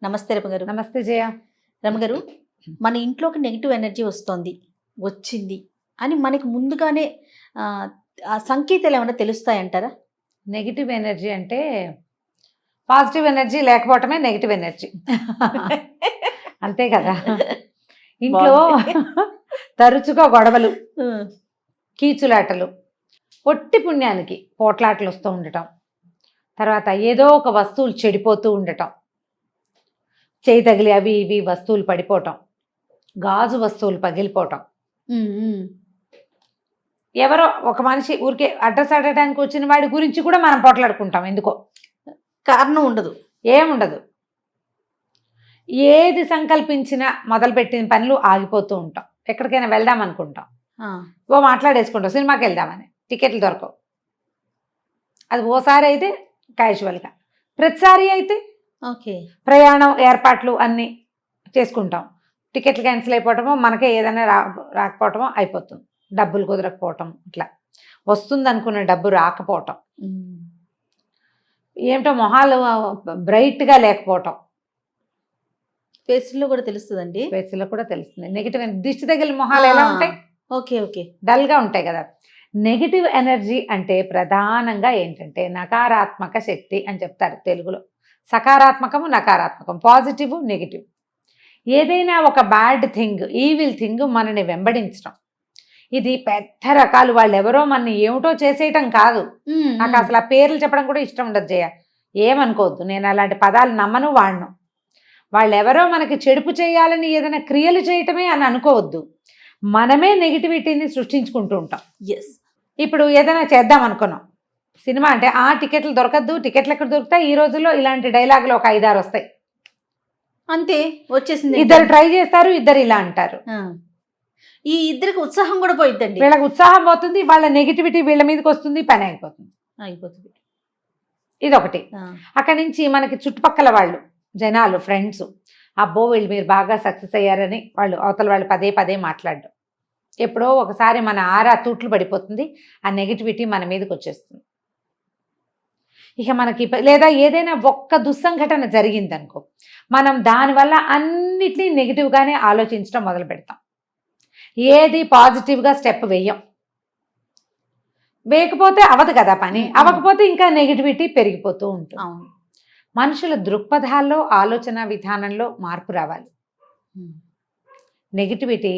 నమస్తే రమగారు. నమస్తే జయ. రమగారు, మన ఇంట్లోకి నెగిటివ్ ఎనర్జీ వస్తోంది, వచ్చింది అని మనకి ముందుగానే ఆ సంకేతాలు ఏమైనా తెలుస్తాయంటారా? నెగిటివ్ ఎనర్జీ అంటే పాజిటివ్ ఎనర్జీ లేకపోవటమే నెగిటివ్ ఎనర్జీ. అంతే కదా. ఇంట్లో తరచుగా గొడవలు, కీచులాటలు, పొట్టి పుణ్యానికి పోట్లాటలు వస్తూ ఉండటం, తర్వాత ఏదో ఒక వస్తువులు చెడిపోతూ ఉండటం, చేయి తగిలి అవి ఇవి వస్తువులు పడిపోవటం, గాజు వస్తువులు పగిలిపోవటం, ఎవరో ఒక మనిషి ఊరికే అడ్రస్ అడగడానికి వచ్చిన వాడి గురించి కూడా మనం పోట్లాడుకుంటాం. ఎందుకో కారణం ఉండదు, ఏముండదు. ఏది సంకల్పించినా మొదలుపెట్టిన పనులు ఆగిపోతూ ఉంటాం. ఎక్కడికైనా వెళ్దాం అనుకుంటాం, ఓ మాట్లాడేసుకుంటాం సినిమాకి వెళ్దామని, టికెట్లు దొరకవు. అది ఓసారి అయితే క్యాజువల్గా, ప్రతిసారి అయితే ఓకే ప్రయాణం ఏర్పాట్లు అన్నీ చేసుకుంటాం, టికెట్లు క్యాన్సిల్ అయిపోవటమో, మనకే ఏదైనా రాకపోవటమో అయిపోతుంది. డబ్బులు కుదరకపోవటం, ఇట్లా వస్తుంది అనుకున్న డబ్బు రాకపోవటం, ఏమిటో మొహాలు బ్రైట్గా లేకపోవటం, ఫేస్లో కూడా తెలుస్తుందండి. ఫేస్లో కూడా తెలుస్తుంది. నెగిటివ్ దిష్టి తగిలిన మొహాలు ఎలా ఉంటాయి? ఓకే ఓకే, డల్గా ఉంటాయి కదా. నెగిటివ్ ఎనర్జీ అంటే ప్రధానంగా ఏంటంటే నకారాత్మక శక్తి అని చెప్తారు తెలుగులో. సకారాత్మకము, నకారాత్మకం, పాజిటివ్, నెగిటివ్. ఏదైనా ఒక బ్యాడ్ థింగ్, ఈవిల్ థింగ్ మనని వెంబడించడం, ఇది పెద్ద రకాలు. వాళ్ళు ఎవరో మనని ఏమిటో చేసేయటం కాదు. నాకు అసలు ఆ పేర్లు చెప్పడం కూడా ఇష్టం ఉండదు జయ, ఏమనుకోవద్దు. నేను అలాంటి పదాలు నమ్మను, వాడను. వాళ్ళు ఎవరో మనకి చెడుపు చేయాలని ఏదైనా క్రియలు చేయటమే అని అనుకోవద్దు. మనమే నెగిటివిటీని సృష్టించుకుంటూ ఉంటాం. ఎస్, ఇప్పుడు ఏదైనా చేద్దాం అనుకున్నాం, సినిమా అంటే టికెట్లు దొరకద్దు, టికెట్లు ఎక్కడ దొరుకుతాయి? ఈ రోజుల్లో ఇలాంటి డైలాగులు ఒక 5-6 వస్తాయి, అంతే వచ్చేసింది. ఇద్దరు ట్రై చేస్తారు, ఇద్దరు ఇలా అంటారు. ఈ ఇద్దరికి ఉత్సాహం కూడా పోయిద్దండి. వీళ్ళకి ఉత్సాహం పోతుంది, వాళ్ళ నెగిటివిటీ వీళ్ళ మీదకి వస్తుంది, పని అయిపోతుంది. ఇదొకటి. అక్కడి నుంచి మనకి చుట్టుపక్కల వాళ్ళు, జనాలు, ఫ్రెండ్స్, అబ్బో వీళ్ళు మీరు బాగా సక్సెస్ అయ్యారని వాళ్ళు అవతల వాళ్ళు పదే పదే మాట్లాడడం. ఎప్పుడో ఒకసారి మన ఆరా తూట్లు పడిపోతుంది, ఆ నెగిటివిటీ మన మీదకి వచ్చేస్తుంది. ఇక మనకి లేదా ఏదైనా ఒక్క దుస్సంఘటన జరిగిందనుకో, మనం దానివల్ల అన్నిటినీ నెగిటివ్గానే ఆలోచించడం మొదలు పెడతాం. ఏది పాజిటివ్గా స్టెప్ వేయకపోతే అవదు కదా పని, అవ్వకపోతే ఇంకా నెగిటివిటీ పెరిగిపోతూ ఉంటుంది. మనుషుల దృక్పథాల్లో, ఆలోచన విధానంలో మార్పు రావాలి. నెగిటివిటీ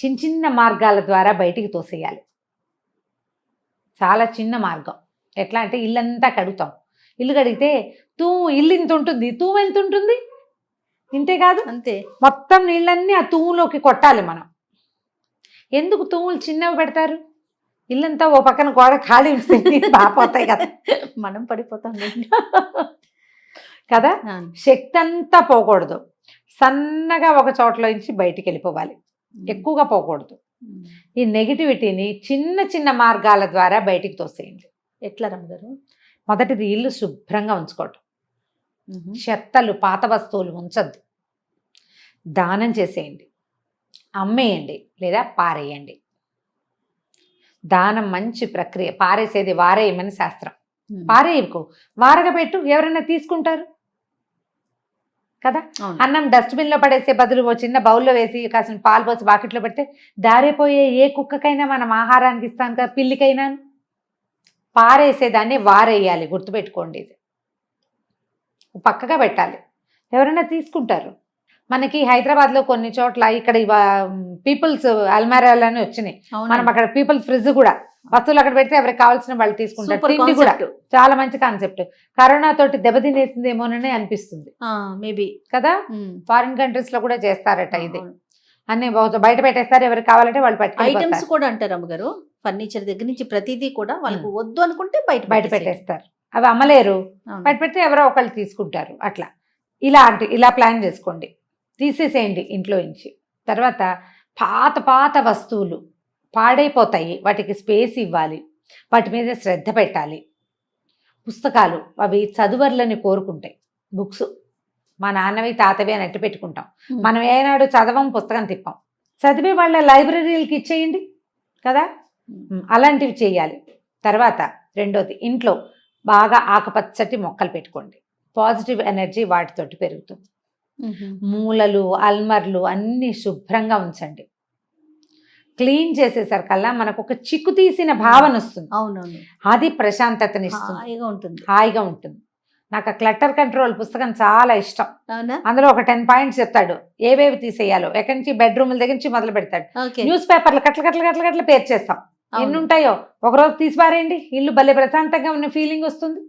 చిన్న చిన్న మార్గాల ద్వారా బయటికి తోసేయాలి. చాలా చిన్న మార్గం. ఎట్లా అంటే ఇల్లంతా కడుగుతాం, ఇల్లు కడిగితే ఇల్లు ఇంత ఉంటుంది, తూము ఎంత ఉంటుంది? ఇంతే కాదు, అంతే. మొత్తం నీళ్ళన్నీ ఆ తూములోకి కొట్టాలి మనం. ఎందుకు తూములు చిన్నవి పెడతారు? ఇల్లంతా ఓ పక్కన గోడ ఖాళీ ఉంటే బాపోతాయి కదా, మనం పడిపోతాం కదా. శక్తి అంతా పోకూడదు, సన్నగా ఒక చోట్ల నుంచి బయటికి వెళ్ళిపోవాలి, ఎక్కువగా పోకూడదు. ఈ నెగిటివిటీని చిన్న చిన్న మార్గాల ద్వారా బయటికి తోసేయండి. ఎట్లా రమ్మగారు? మొదటిది ఇల్లు శుభ్రంగా ఉంచుకోవటం, చెత్తలు, పాత వస్తువులు ఉంచద్దు, దానం చేసేయండి, అమ్మేయండి లేదా పారేయండి. దానం మంచి ప్రక్రియ. పారేసేది వారేయమని శాస్త్రం. పారేయకు, వారగా పెట్టు, ఎవరైనా తీసుకుంటారు కదా. అన్నం డస్ట్బిన్లో పడేసే బదులు ఓ చిన్న బౌల్లో వేసి కాసిన పాలు పోసి బాకెట్లో పెడితే దారిపోయే ఏ కుక్కకైనా మనం ఆహారానికి ఇస్తాం కదా, పిల్లికైనా. పారేసేదాన్ని వారేయాలి, గుర్తుపెట్టుకోండి. ఇది పక్కగా పెట్టాలి, ఎవరైనా తీసుకుంటారు. మనకి హైదరాబాద్లో కొన్ని చోట్ల, ఇక్కడ పీపుల్స్ అల్మారాలని వచ్చినాయి, మనం అక్కడ పీపుల్స్ ఫ్రిడ్జ్ కూడా వస్తువులు అక్కడ పెడితే ఎవరికి కావాల్సిన వాళ్ళు తీసుకుంటారు. తిండి కూడా చాలా మంచి కాన్సెప్ట్. కరోనా తోటి దెబ్బతినేసిందేమోనని అనిపిస్తుంది మేబీ కదా. ఫారిన్ కంట్రీస్ లో కూడా చేస్తారట ఇది. అన్ని బయట పెట్టేస్తారు, ఎవరికి కావాలంటే వాళ్ళు ఐటమ్స్ కూడా అంటారు అమ్మగారు. ఫర్నిచర్ దగ్గర నుంచి ప్రతిదీ కూడా వాళ్ళకు వద్దు అనుకుంటే బయట పెట్టేస్తారు. అవి అమ్మలేరు, బయట పెడితే ఎవరో ఒకళ్ళు తీసుకుంటారు. అట్లా ఇలా ప్లాన్ చేసుకోండి, తీసేసేయండి ఇంట్లో నుంచి. తర్వాత పాత వస్తువులు పాడైపోతాయి, వాటికి స్పేస్ ఇవ్వాలి, వాటి మీద శ్రద్ధ పెట్టాలి. పుస్తకాలు అవి చదువర్లని కోరుకుంటాయి. బుక్స్ మా నాన్నవి తాతవి అని అట్టి పెట్టుకుంటాం. మనం ఏనాడు చదవం, పుస్తకం తిప్పాం. చదివే వాళ్ళ లైబ్రరీలకి ఇచ్చేయండి కదా, అలాంటివి చేయాలి. తర్వాత రెండోది, ఇంట్లో బాగా ఆకుపచ్చటి మొక్కలు పెట్టుకోండి. పాజిటివ్ ఎనర్జీ వాటితోటి పెరుగుతుంది. మూలలు అల్మర్లు అన్నీ శుభ్రంగా ఉంచండి. క్లీన్ చేసేసరికల్లా మనకు ఒక చిక్కు తీసిన భావన వస్తుంది. అవునవును, అది ప్రశాంతతనిస్తుంది, హాయిగా ఉంటుంది. హాయిగా ఉంటుంది. నాకు ఆ క్లటర్ కంట్రోల్ పుస్తకం చాలా ఇష్టం. అవునా? అందులో ఒక 10 పాయింట్స్ చెప్తాడు, ఏవేవి తీసేయాలో. ఎక్కడి నుంచి బెడ్రూమ్ల దగ్గర నుంచి మొదలు పెడతాడు. ఓకే. న్యూస్ పేపర్లు కట్ల పేర్చేస్తాం. ఎన్ని అవును. ఉంటాయో ఒకరోజు తీసిపారేయండి, ఇల్లు భలే ప్రశాంతంగా ఉన్న ఫీలింగ్ వస్తుంది.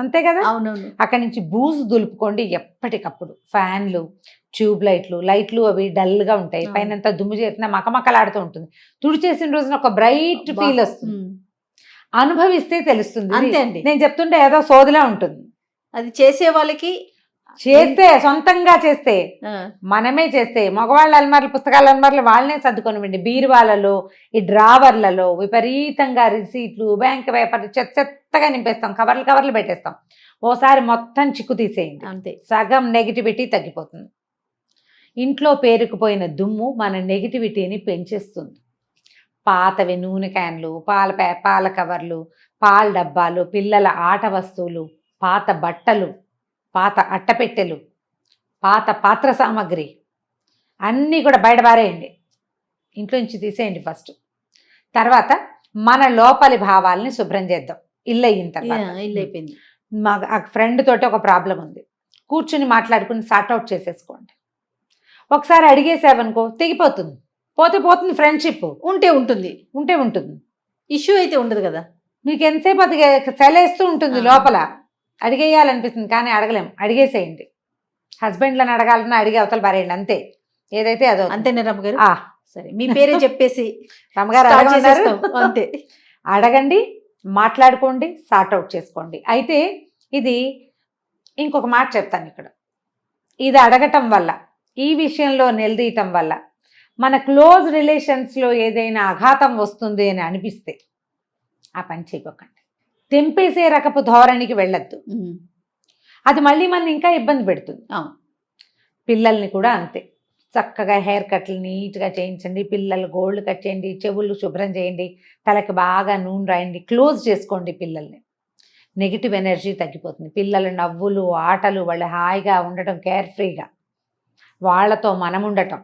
అంతే కదా? అవునవును. అక్కడి నుంచి బూజు దులుపుకోండి ఎప్పటికప్పుడు. ఫ్యాన్లు, ట్యూబ్ లైట్లు అవి డల్గా ఉంటాయి, అవును. పైనంతా దుమ్ము చేరిన మకమకలాడుతూ ఉంటుంది. తుడిచేసిన రోజున ఒక బ్రైట్ అబ్బా. ఫీల్ వస్తుంది. అనుభవిస్తే తెలుస్తుంది. అంతే అండి. నేను చెప్తుంటే ఏదో సోదిలా ఉంటుంది. అది చేసే వాళ్ళకి చేస్తే, సొంతంగా చేస్తే, మనమే చేస్తే, మగవాళ్ళ అల్మార్లు, పుస్తకాల అల్మార్లు వాళ్ళనే సర్దుకొనివ్వండి. బీరువాలలో, ఈ డ్రావర్లలో విపరీతంగా రిసీట్లు, బ్యాంక్ పేపర్లు చెత్తగా నింపేస్తాం, కవర్లు పెట్టేస్తాం. ఓసారి మొత్తం చిక్కు తీసేయండి, అంతే. సగం నెగిటివిటీ తగ్గిపోతుంది. ఇంట్లో పేరుకుపోయిన దుమ్ము మన నెగిటివిటీని పెంచేస్తుంది. పాతవి నూనె క్యాన్లు, పాల కవర్లు, పాల డబ్బాలు, పిల్లల ఆట వస్తువులు, పాత బట్టలు, పాత అట్టపెట్టెలు, పాత పాత్ర సామాగ్రి అన్నీ కూడా బయట పారేయండి, ఇంట్లో నుంచి తీసేయండి ఫస్ట్. తర్వాత మన లోపలి భావాల్ని శుభ్రం చేద్దాం. ఇల్లు అయిన తర్వాత ఇల్లు అయిపోయింది. మా ఫ్రెండ్ తోటి ఒక ప్రాబ్లం ఉంది, కూర్చుని మాట్లాడుకుని సార్ట్అవుట్ చేసేసుకోండి. ఒకసారి అడిగేసావనుకో తెగిపోతుంది, పోతుంది. ఫ్రెండ్షిప్ ఉంటే ఉంటుంది, ఇష్యూ అయితే ఉండదు కదా. మీకు ఎంతసేపు అది చలేస్తూ ఉంటుంది లోపల, అడిగేయాలనిపిస్తుంది కానీ అడగలేం. అడిగేసేయండి. హస్బెండ్లను అడగాలన్నా అడిగే అవతల పారేయండి, అంతే. ఏదైతే అదో అంతేనా రమ్మగారు? సరే, మీ పేరే చెప్పేసి రమ్మగారు అంతే. అడగండి, మాట్లాడుకోండి, సార్ట్అవుట్ చేసుకోండి. అయితే ఇది ఇంకొక మాట చెప్తాను ఇక్కడ. ఇది అడగటం వల్ల, ఈ విషయంలో నిలదీయటం వల్ల మన క్లోజ్ రిలేషన్స్లో ఏదైనా ఆఘాతం వస్తుంది అని అనిపిస్తే ఆ పని చేయకండి. తెంపేసే రకపు ధోరణికి వెళ్ళొద్దు, అది మళ్ళీ మన ఇంకా ఇబ్బంది పెడుతుంది. పిల్లల్ని కూడా అంతే, చక్కగా హెయిర్ కట్లు నీట్గా చేయించండి, పిల్లలు గోల్డ్ కట్ చేయండి, చెవులు శుభ్రం చేయండి, తలకి బాగా నూనె రాయండి, క్లోజ్ చేసుకోండి పిల్లల్ని. నెగిటివ్ ఎనర్జీ తగ్గిపోతుంది. పిల్లల నవ్వులు, ఆటలు, వాళ్ళు హాయిగా ఉండటం, కేర్ ఫ్రీగా వాళ్ళతో మనం ఉండటం,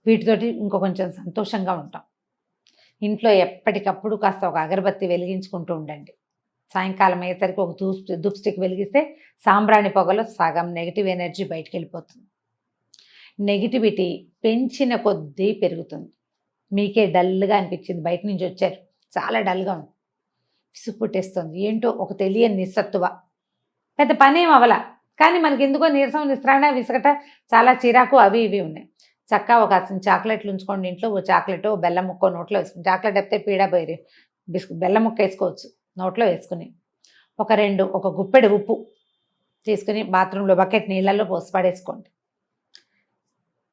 వీటితోటి ఇంకో కొంచెం సంతోషంగా ఉంటాం. ఇంట్లో ఎప్పటికప్పుడు కాస్త ఒక అగరబత్తి వెలిగించుకుంటూ ఉండండి. సాయంకాలం అయ్యేసరికి ఒక ధూప్ స్టిక్ వెలిగిస్తే సాంబ్రాణి పొగలో సగం నెగిటివ్ ఎనర్జీ బయటికి వెళ్ళిపోతుంది. నెగిటివిటీ పెంచిన కొద్దీ పెరుగుతుంది. మీకే డల్గా అనిపించింది, బయట నుంచి వచ్చారు, చాలా డల్గా ఉంది, విసుగు పుట్టేస్తుంది, ఏంటో ఒక తెలియని నిస్సత్తువ, పెద్ద పనేం అవల కానీ మనకి ఎందుకో నీరసం, నిస్త్రాణ, విసగట, చాలా చిరాకు, అవి ఇవి ఉన్నాయి. చక్కగా ఒక చాక్లెట్లు ఉంచుకోండి ఇంట్లో. ఓ చాక్లెట్, బెల్లం ముక్క నోట్లో వేసుకుని, చాక్లెట్ అయితే పీడా పోయి బెల్లం ముక్క వేసుకోవచ్చు నోట్లో వేసుకుని, ఒక గుప్పెడు ఉప్పు తీసుకుని బాత్రూంలో బకెట్ నీళ్ళల్లో పోసి పడేసుకోండి.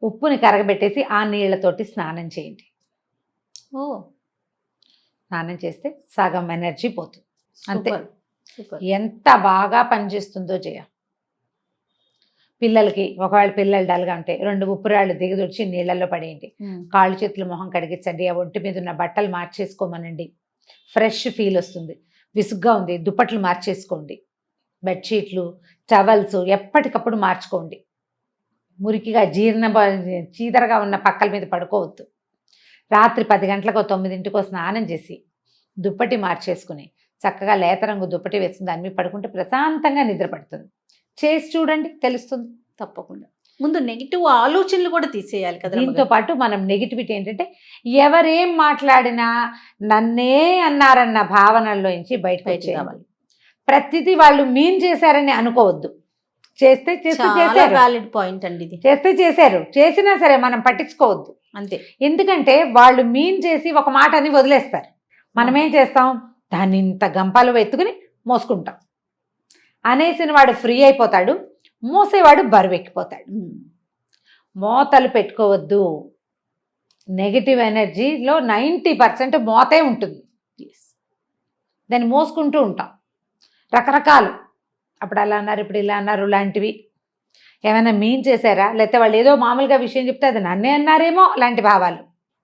ఉప్పుని కరగబెట్టేసి ఆ నీళ్లతోటి స్నానం చేయండి. స్నానం చేస్తే సగం ఎనర్జీ పోతుంది, అంతే. ఎంత బాగా పనిచేస్తుందో చేయ. పిల్లలకి ఒకవేళ పిల్లలు డల్గా ఉంటే 2 ఉప్పురాళ్ళు దిగదొచ్చి నీళ్ళల్లో పడేయండి. కాళ్ళు చేతులు మొహం కడిగించండి, ఆ ఒంటి మీద ఉన్న బట్టలు మార్చేసుకోమనండి, ఫ్రెష్ ఫీల్ వస్తుంది. విసుగ్గా ఉంది, దుప్పట్లు మార్చేసుకోండి, బెడ్షీట్లు, టవల్స్ ఎప్పటికప్పుడు మార్చుకోండి. మురికిగా చీదరగా ఉన్న పక్కల మీద పడుకోవద్దు. రాత్రి 10 గంటలకో 9ంటికో స్నానం చేసి దుప్పటి మార్చేసుకుని చక్కగా లేత రంగు దుప్పటి వేసుకుని దాని మీద పడుకుంటే ప్రశాంతంగా నిద్ర పడుతుంది. చేసి చూడండి, తెలుస్తుంది తప్పకుండా. ముందు నెగిటివ్ ఆలోచనలు కూడా తీసేయాలి కదా. దీంతో పాటు మనం నెగిటివిటీ ఏంటంటే ఎవరేం మాట్లాడినా నన్నే అన్నారన్న భావనల్లోంచి బయటకు వచ్చేయాలి. ప్రతిదీ వాళ్ళు మీన్ చేశారని అనుకోవద్దు. చేస్తే వ్యాలిడ్ పాయింట్ అండి ఇది. చేశారు, చేసినా సరే మనం పట్టించుకోవద్దు, అంతే. ఎందుకంటే వాళ్ళు మీన్ చేసి ఒక మాట అని వదిలేస్తారు. మనం ఏం చేస్తాం, దాన్ని ఇంత గంపాలు ఎత్తుకుని మోసుకుంటాం. అనేసిన వాడు ఫ్రీ అయిపోతాడు, మోసేవాడు బరువెక్కిపోతాడు. మోతలు పెట్టుకోవద్దు. నెగిటివ్ ఎనర్జీలో 90% మోతే ఉంటుంది, దాన్ని మోసుకుంటూ ఉంటాం. రకరకాలు, అప్పుడు అలా అన్నారు, ఇప్పుడు ఇలా అన్నారు లాంటివి ఏమైనా మీన్ చేశారా, లేకపోతే వాళ్ళు ఏదో మామూలుగా విషయం చెప్తే అది నన్నే అన్నారేమో లాంటి భావాలు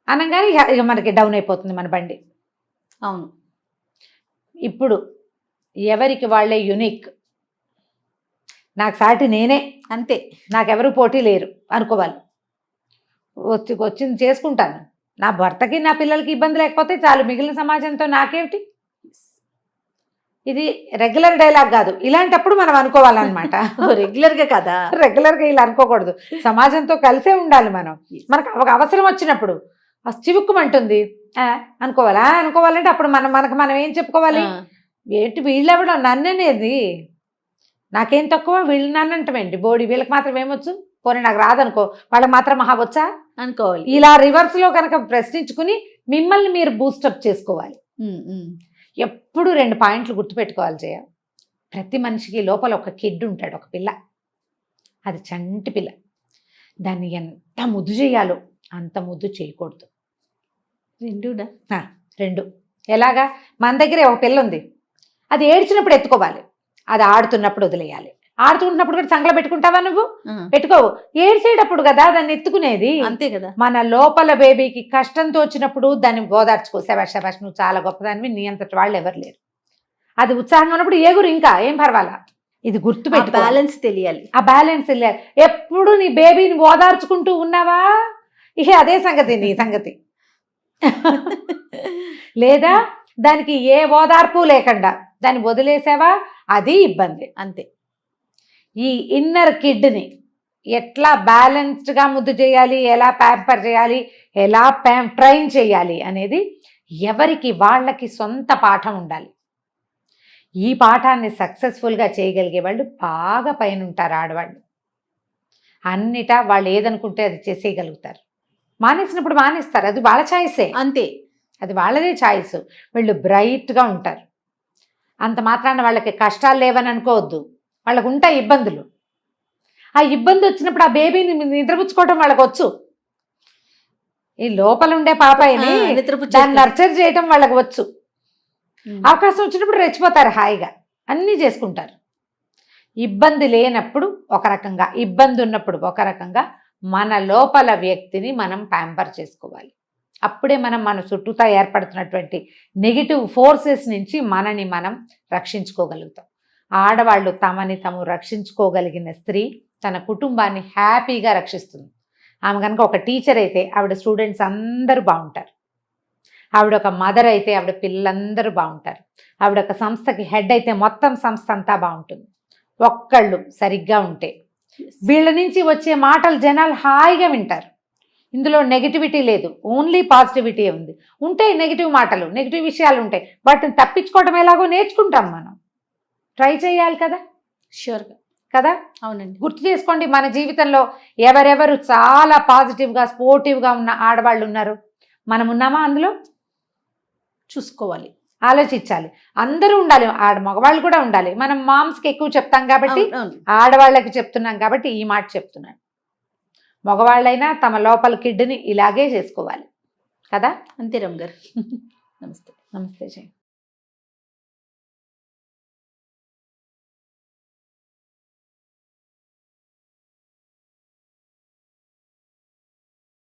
అనగానే ఇక మనకి డౌన్ అయిపోతుంది మన బండి. అవును. ఇప్పుడు ఎవరికి వాళ్ళే యునిక్. నాకు సాటి నేనే, అంతే. నాకెవరు పోటీ లేరు అనుకోవాలి. వచ్చింది చేసుకుంటాను, నా భర్తకి నా పిల్లలకి ఇబ్బంది లేకపోతే చాలు, మిగిలిన సమాజంతో నాకేమిటి. ఇది రెగ్యులర్ డైలాగ్ కాదు, ఇలాంటప్పుడు మనం అనుకోవాలన్నమాట. రెగ్యులర్గా కదా, రెగ్యులర్గా ఇలా అనుకోకూడదు, సమాజంతో కలిసే ఉండాలి మనం. మనకు ఒక అవసరం వచ్చినప్పుడు చివుక్కుమంటుంది అనుకోవాలా, అనుకోవాలంటే అప్పుడు మనం ఏం చెప్పుకోవాలి, ఏంటి వీళ్ళెవడం నన్ననేది, నాకేం తక్కువ, వీళ్ళు నన్ను అంటామేంటి, బోడి వీళ్ళకి మాత్రం ఏమొచ్చు, పోనీ నాకు రాదనుకో, వాళ్ళకి మాత్రం మహా వచ్చా అనుకోవాలి. ఇలా రివర్స్లో కనుక ప్రశ్నించుకుని మిమ్మల్ని మీరు బూస్టప్ చేసుకోవాలి. ఎప్పుడు 2 పాయింట్లు గుర్తుపెట్టుకోవాలి జయ. ప్రతి మనిషికి లోపల ఒక కిడ్ ఉంటాడు, ఒక పిల్ల, అది చంటి పిల్ల. దాన్ని ఎంత ముద్దు చేయాలో అంత ముద్దు చేయకూడదు. 2 ఎలాగా, మన దగ్గరే ఒక పిల్ల ఉంది, అది ఏడ్చినప్పుడు ఎత్తుకోవాలి, అది ఆడుతున్నప్పుడు వదిలేయాలి. ఆడుతున్నప్పుడు కూడా సంగలో పెట్టుకుంటావా నువ్వు, పెట్టుకోవు, ఏడ్చేటప్పుడు కదా దాన్ని ఎత్తుకునేది, అంతే కదా. మన లోపల బేబీకి కష్టంతో వచ్చినప్పుడు దాన్ని ఓదార్చుకో, శబాష్ నువ్వు చాలా గొప్పదానివి, నీ అంతటి వాళ్ళు ఎవరు లేరు. అది ఉత్సాహంగా ఉన్నప్పుడు ఏగురు, ఇంకా ఏం పర్వాలా. ఇది గుర్తుపెట్టు, బ్యాలెన్స్ తెలియాలి, ఆ బ్యాలెన్స్ తెలియాలి. ఎప్పుడు నీ బేబీని ఓదార్చుకుంటూ ఉన్నావా, ఇక అదే సంగతి నీ సంగతి. లేదా దానికి ఏ ఓదార్పు లేకుండా దాన్ని వదిలేసావా, అది ఇబ్బంది. అంతే. ఈ ఇన్నర్ కిడ్ని ఎట్లా బ్యాలెన్స్డ్గా ముద్దు చేయాలి, ఎలా ప్యాంపర్ చేయాలి, ఎలా ట్రైన్ చేయాలి అనేది ఎవరికి వాళ్ళకి సొంత పాఠం ఉండాలి. ఈ పాఠాన్ని సక్సెస్ఫుల్గా చేయగలిగే వాళ్ళు బాగా పైన ఉంటారు. ఆడవాళ్ళు అన్నిటా వాళ్ళు ఏదనుకుంటే అది చేసేయగలుగుతారు. మానేసినప్పుడు మానేస్తారు, అది వాళ్ళ ఛాయిసే, అంతే, అది వాళ్ళదే ఛాయిస్. వీళ్ళు బ్రైట్గా ఉంటారు, అంత మాత్రాన వాళ్ళకి కష్టాలు లేవని అనుకోవద్దు. వాళ్ళకు ఉంటాయి ఇబ్బందులు, ఆ ఇబ్బంది వచ్చినప్పుడు ఆ బేబీని నిద్రపుచ్చుకోవడం వాళ్ళకి వచ్చు. ఈ లోపల ఉండే పాపాయిని దాన్ని నర్చర్ చేయటం వాళ్ళకి వచ్చు. అవకాశం వచ్చినప్పుడు రెచ్చిపోతారు, హాయిగా అన్నీ చేసుకుంటారు. ఇబ్బంది లేనప్పుడు ఒక రకంగా, ఇబ్బంది ఉన్నప్పుడు ఒక రకంగా మన లోపల వ్యక్తిని మనం ప్యాంపర్ చేసుకోవాలి. అప్పుడే మనం మన చుట్టూతా ఏర్పడుతున్నటువంటి నెగిటివ్ ఫోర్సెస్ నుంచి మనని మనం రక్షించుకోగలుగుతాం. ఆడవాళ్ళు తమని తాము రక్షించుకోగలిగిన స్త్రీ తన కుటుంబాన్ని హ్యాపీగా రక్షిస్తుంది. ఆమె కనుక ఒక టీచర్ అయితే ఆవిడ స్టూడెంట్స్ అందరూ బాగుంటారు. ఆవిడ ఒక మదర్ అయితే ఆవిడ పిల్లలందరూ బాగుంటారు. ఆవిడ ఒక సంస్థకి హెడ్ అయితే మొత్తం సంస్థ అంతా బాగుంటుంది. ఒక్కళ్ళు సరిగ్గా ఉంటే వీళ్ళ నుంచి వచ్చే మాటలు జనాలు హాయిగా వింటారు. ఇందులో నెగిటివిటీ లేదు, ఓన్లీ పాజిటివిటీ ఉంది. ఉంటాయి నెగిటివ్ మాటలు, నెగిటివ్ విషయాలు ఉంటాయి, వాటిని తప్పించుకోవడం ఎలాగో నేర్చుకుంటాం మనం. ట్రై చేయాలి కదా, ష్యూర్గా కదా. అవునండి. గుర్తు చేసుకోండి, మన జీవితంలో ఎవరెవరు చాలా పాజిటివ్గా స్పోర్టివ్గా ఉన్న ఆడవాళ్ళు ఉన్నారు, మనం ఉన్నామా అందులో చూసుకోవాలి, ఆలోచించాలి. అందరూ ఉండాలి, మగవాళ్ళు కూడా ఉండాలి. మనం మామ్స్కి ఎక్కువ చెప్తాం కాబట్టి ఆడవాళ్ళకి చెప్తున్నాం కాబట్టి ఈ మాట చెప్తున్నాను. మగవాళ్ళైనా తమ లోపల కిడ్ని ఇలాగే చేసుకోవాలి కదా. అంతే రమ్ గారు. నమస్తే. నమస్తే జయ.